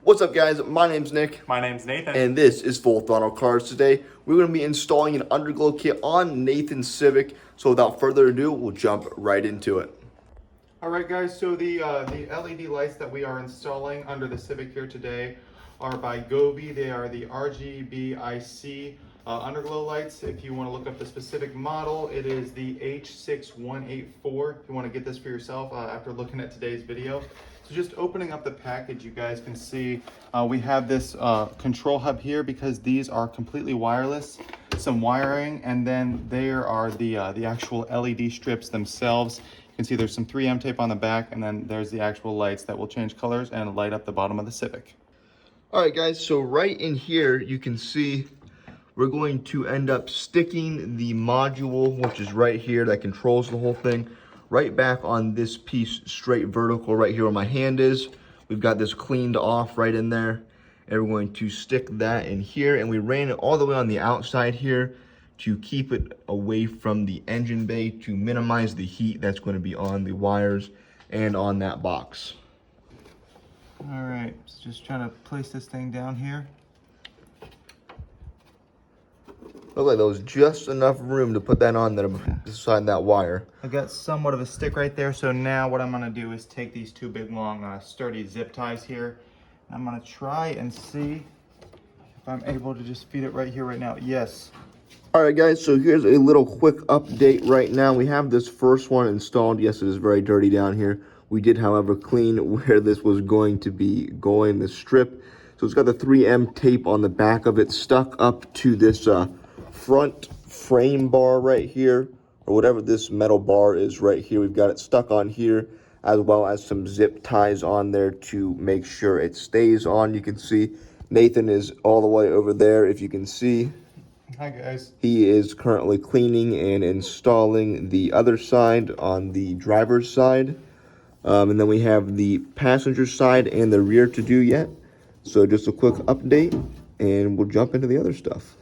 What's up, guys? My name's Nick. My name's Nathan. And this is Full Throttle Cars. Today, we're going to be installing an underglow kit on Nathan's Civic. So without further ado, we'll jump right into it. Alright guys, so the LED lights that we are installing under the Civic here today are by Gobi. They are the RGBIC underglow lights. If you want to look up the specific model, it is the H6184. If you want to get this for yourself after looking at today's video. So just opening up the package, you guys can see we have this control hub here because these are completely wireless. Some wiring, and then there are the actual LED strips themselves. You can see there's some 3M tape on the back, and then there's the actual lights that will change colors and light up the bottom of the Civic. All right, guys, so right in here, you can see we're going to end up sticking the module, which is right here, that controls the whole thing, right back on this piece, straight vertical right here where my hand is. We've got this cleaned off right in there, and we're going to stick that in here, and we ran it all the way on the outside here to keep it away from the engine bay to minimize the heat that's going to be on the wires and on that box. All right, just trying to place this thing down here. Look like there was just enough room to put that on there beside that wire. I got somewhat of a stick right there, so now what I'm gonna do is take these two big long sturdy zip ties here. I'm gonna try and see if I'm able to just feed it right here right now. Yes. All right, guys, so here's a little quick update right now. We have this first one installed. Yes, it is very dirty down here. We did, however, clean where this was going to be going, the strip. So it's got the 3M tape on the back of it stuck up to this front frame bar right here, or whatever this metal bar is right here. We've got it stuck on here, as well as some zip ties on there to make sure it stays on. You can see Nathan is all the way over there, if you can see. Hi, guys. He is currently cleaning and installing the other side on the driver's side. And then we have the passenger side and the rear to do yet. So just a quick update, and we'll jump into the other stuff.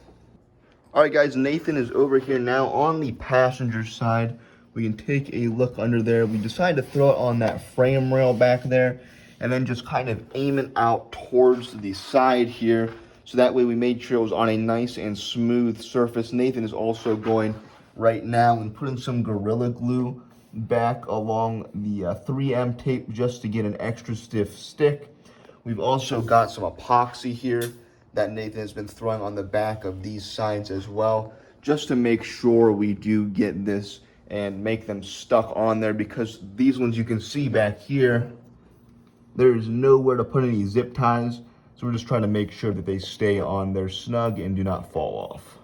All right, guys, Nathan is over here now on the passenger side. We can take a look under there. We decided to throw it on that frame rail back there and then just kind of aim it out towards the side here. So that way we made sure it was on a nice and smooth surface. Nathan is also going right now and putting some Gorilla Glue back along the 3M tape just to get an extra stiff stick. We've also got some epoxy here that Nathan has been throwing on the back of these sides as well, just to make sure we do get this and make them stuck on there, because these ones you can see back here, there's nowhere to put any zip ties. So we're just trying to make sure that they stay on there snug and do not fall off.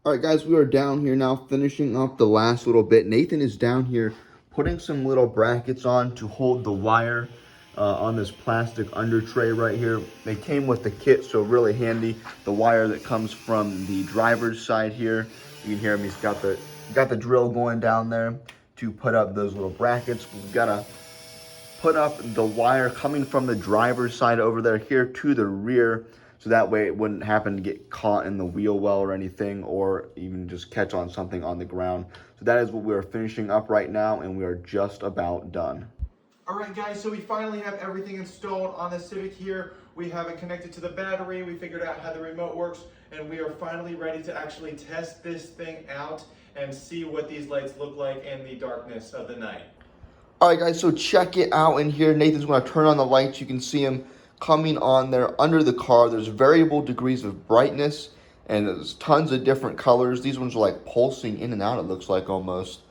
All right, guys, we are down here now finishing up the last little bit. Nathan is down here putting some little brackets on to hold the wire on this plastic under tray right here. They came with the kit, so really handy. The wire that comes from the driver's side here. You can hear him, he's got the drill going down there to put up those little brackets. We've got to put up the wire coming from the driver's side over there here to the rear, so that way it wouldn't happen to get caught in the wheel well or anything, or even just catch on something on the ground. So that is what we are finishing up right now, and we are just about done. All right, guys, so we finally have everything installed on the Civic here. We have it connected to the battery. We figured out how the remote works, and we are finally ready to actually test this thing out and see what these lights look like in the darkness of the night. All right, guys, so check it out in here. Nathan's going to turn on the lights. You can see him coming on there under the car. There's variable degrees of brightness, and there's tons of different colors. These ones are like pulsing in and out, it looks like almost.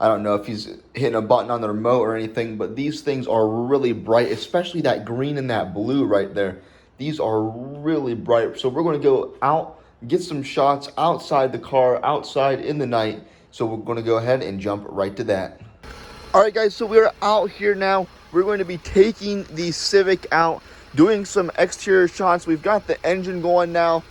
I don't know if he's hitting a button on the remote or anything, but these things are really bright, especially that green and that blue right there. These are really bright. So we're going to go out, get some shots outside the car, outside in the night. So we're going to go ahead and jump right to that. All right, guys, so we're out here now. We're going to be taking the Civic out, doing some exterior shots. We've got the engine going now.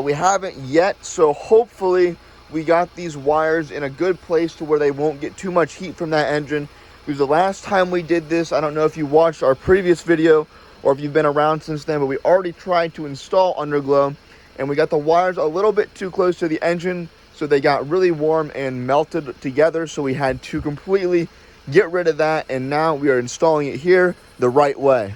We haven't yet, so hopefully we got these wires in a good place to where they won't get too much heat from that engine. Because the last time we did this, I don't know if you watched our previous video or if you've been around since then, but we already tried to install underglow, and we got the wires a little bit too close to the engine, so they got really warm and melted together. So we had to completely get rid of that, and now we are installing it here the right way.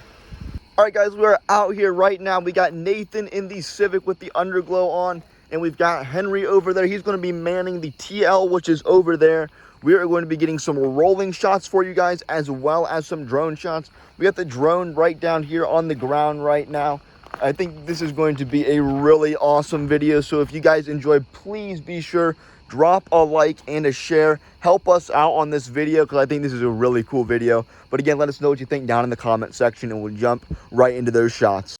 All right, guys, we're out here right now. We got Nathan in the Civic with the underglow on, and we've got Henry over there. He's going to be manning the TL, which is over there. We are going to be getting some rolling shots for you guys, as well as some drone shots. We got the drone right down here on the ground right now. I think this is going to be a really awesome video. So if you guys enjoyed, please be sure drop a like and a share. Help us out on this video because I think this is a really cool video. But again, let us know what you think down in the comment section, and we'll jump right into those shots.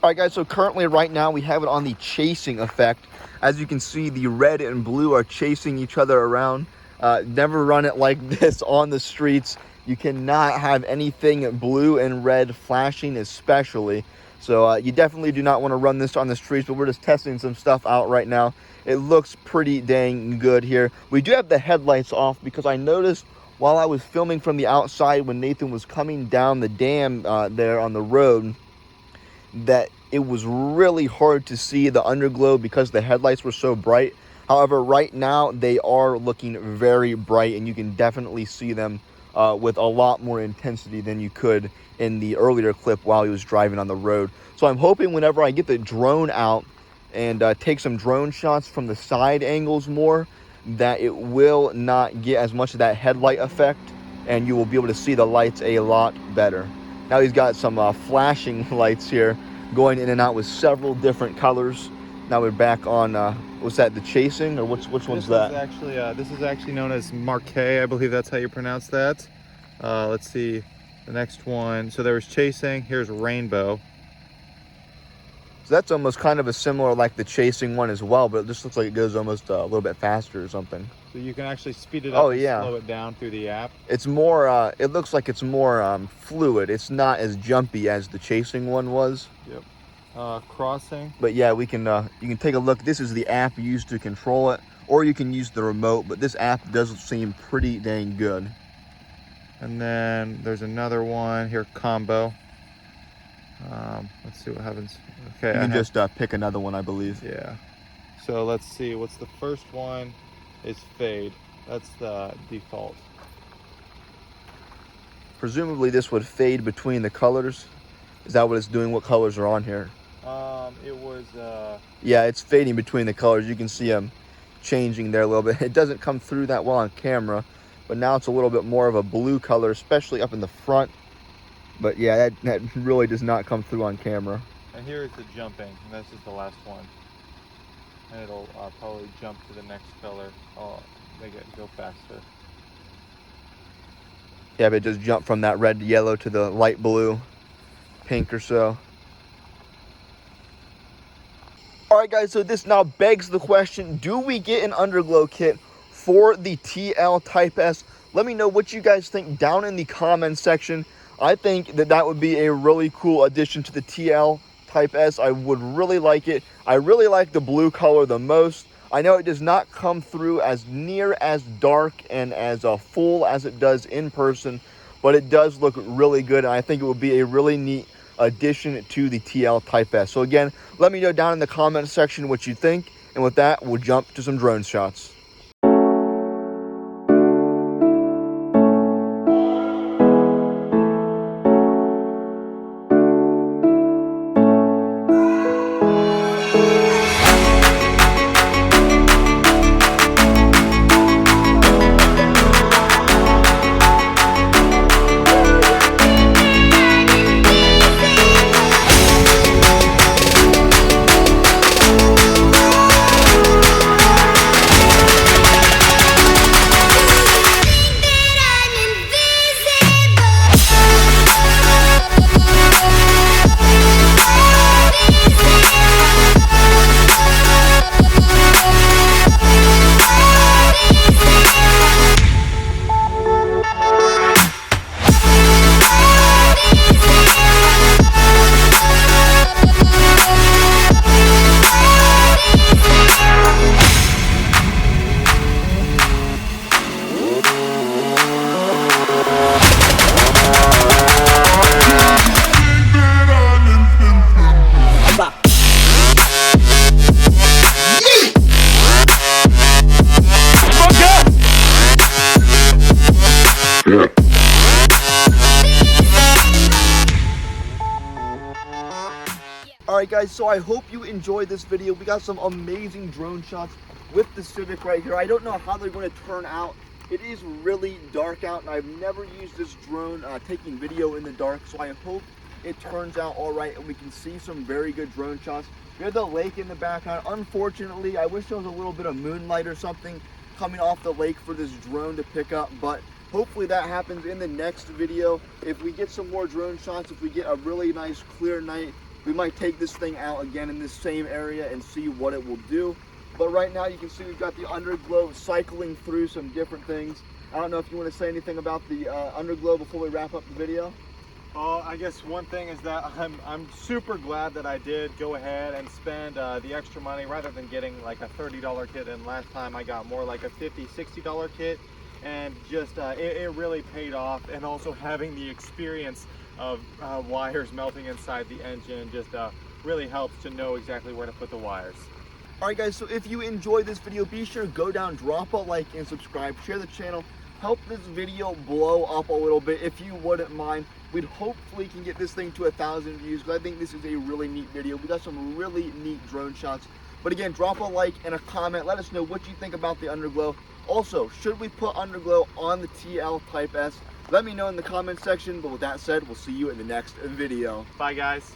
All right, guys, so currently right now we have it on the chasing effect. As you can see, the red and blue are chasing each other around. Never run it like this on the streets. You cannot have anything blue and red flashing, especially. So you definitely do not want to run this on the streets, but we're just testing some stuff out right now. It looks pretty dang good here. We do have the headlights off because I noticed while I was filming from the outside when Nathan was coming down the dam there on the road, that it was really hard to see the underglow because the headlights were so bright. However, right now they are looking very bright, and you can definitely see them with a lot more intensity than you could in the earlier clip while he was driving on the road. So I'm hoping whenever I get the drone out and take some drone shots from the side angles more, that it will not get as much of that headlight effect, and you will be able to see the lights a lot better. Now he's got some flashing lights here going in and out with several different colors. Now we're back on, what's that, the chasing, or which one's that? This is actually known as Marquet. I believe that's how you pronounce that. Let's see, the next one. So there was chasing, here's rainbow. So that's almost kind of a similar like the chasing one as well, but it just looks like it goes almost a little bit faster or something. So you can actually speed it up and slow it down through the app. It's more, it looks like it's more fluid. It's not as jumpy as the chasing one was. Yep. Crossing. But yeah, we can, you can take a look. This is the app used to control it, or you can use the remote, but this app does seem pretty dang good. And then there's another one here, combo. Let's see what happens. Okay. You can just pick another one, I believe. Yeah. So let's see, what's the first one? Is fade. That's the default. Presumably this would fade between the colors. Is that what it's doing? What colors are on here? It was yeah, it's fading between the colors. You can see them changing there a little bit. It doesn't come through that well on camera, but now it's a little bit more of a blue color, especially up in the front. But yeah, that really does not come through on camera. And here is the jumping, and this is the last one. And it'll probably jump to the next color. Oh, make it go faster. Yeah, but it just jumped from that red to yellow to the light blue, pink or so. All right, guys, so this now begs the question, do we get an underglow kit for the TL Type S? Let me know what you guys think down in the comments section. I think that would be a really cool addition to the TL Type S. I would really like it. I really like the blue color the most. I know it does not come through as near as dark and as full as it does in person, but it does look really good, and I think it would be a really neat addition to the TL Type S. So again, let me know down in the comment section what you think, and with that, we'll jump to some drone shots. Alright guys, so I hope you enjoyed this video. We got some amazing drone shots with the Civic right here. I don't know how they're going to turn out. It is really dark out, and I've never used this drone taking video in the dark, so I hope it turns out alright and we can see some very good drone shots. We have the lake in the background. Unfortunately, I wish there was a little bit of moonlight or something coming off the lake for this drone to pick up, but hopefully that happens in the next video. If we get some more drone shots, if we get a really nice clear night, we might take this thing out again in this same area and see what it will do. But right now you can see we've got the Underglow cycling through some different things. I don't know if you want to say anything about the Underglow before we wrap up the video. I guess one thing is that I'm super glad that I did go ahead and spend the extra money rather than getting like a $30 kit, and last time I got more like a $50, $60 kit, and just it really paid off. And also having the experience of wires melting inside the engine just really helps to know exactly where to put the wires. Alright guys, so if you enjoyed this video, be sure to go down, drop a like and subscribe, share the channel, help this video blow up a little bit if you wouldn't mind. We'd hopefully can get this thing to 1,000 views, because I think this is a really neat video. We got some really neat drone shots. But again, drop a like and a comment, let us know what you think about the Underglow. Also, should we put Underglow on the TL Type S? Let me know in the comment section. But with that said, we'll see you in the next video. Bye guys.